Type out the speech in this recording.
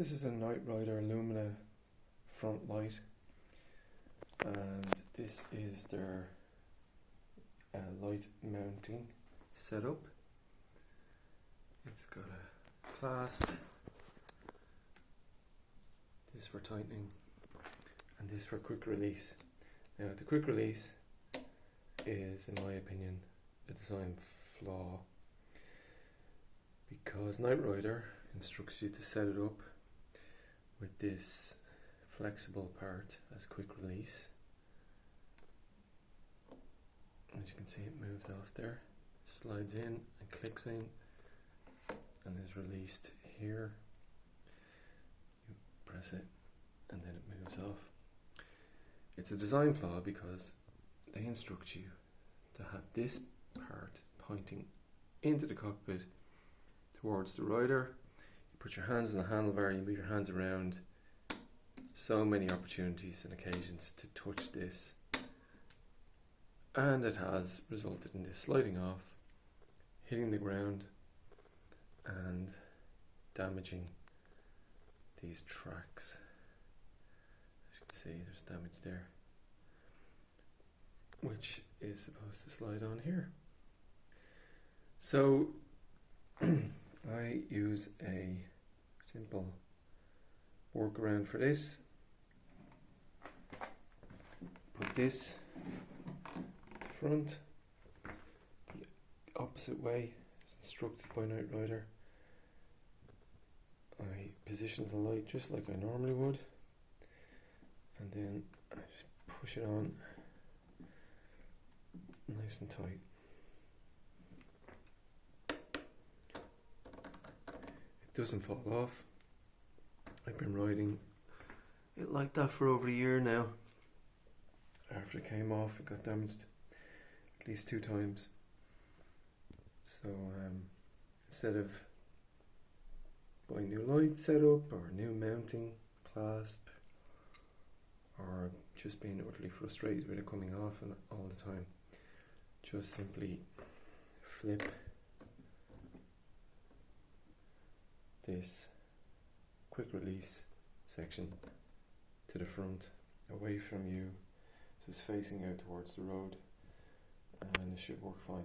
This is a Nite Rider Lumina front light, and this is their light mounting setup. It's got a clasp, this for tightening, and this for quick release. Now the quick release is, in my opinion, a design flaw, because Nite Rider instructs you to set it up with this flexible part as quick release. As you can see, it moves off there, slides in and clicks in and is released here. You press it and then it moves off. It's a design flaw because they instruct you to have this part pointing into the cockpit towards the rider. You put your hands on the handlebar, you move your hands around. So many opportunities and occasions to touch this, and it has resulted in this sliding off, hitting the ground and damaging these tracks. As you can see, there's damage there, which is supposed to slide on here. So I use a simple workaround for this. Put this front the opposite way as instructed by Nite Rider. I position the light just like I normally would, and then I just push it on nice and tight. It doesn't fall off. I've been riding it like that for over a year now. After it came off, it got damaged at least 2 times. So instead of buying new light setup or new mounting clasp, or just being utterly frustrated with it coming off and all the time, just simply flip this quick release section to the front, away from you, so it's facing out towards the road, and it should work fine.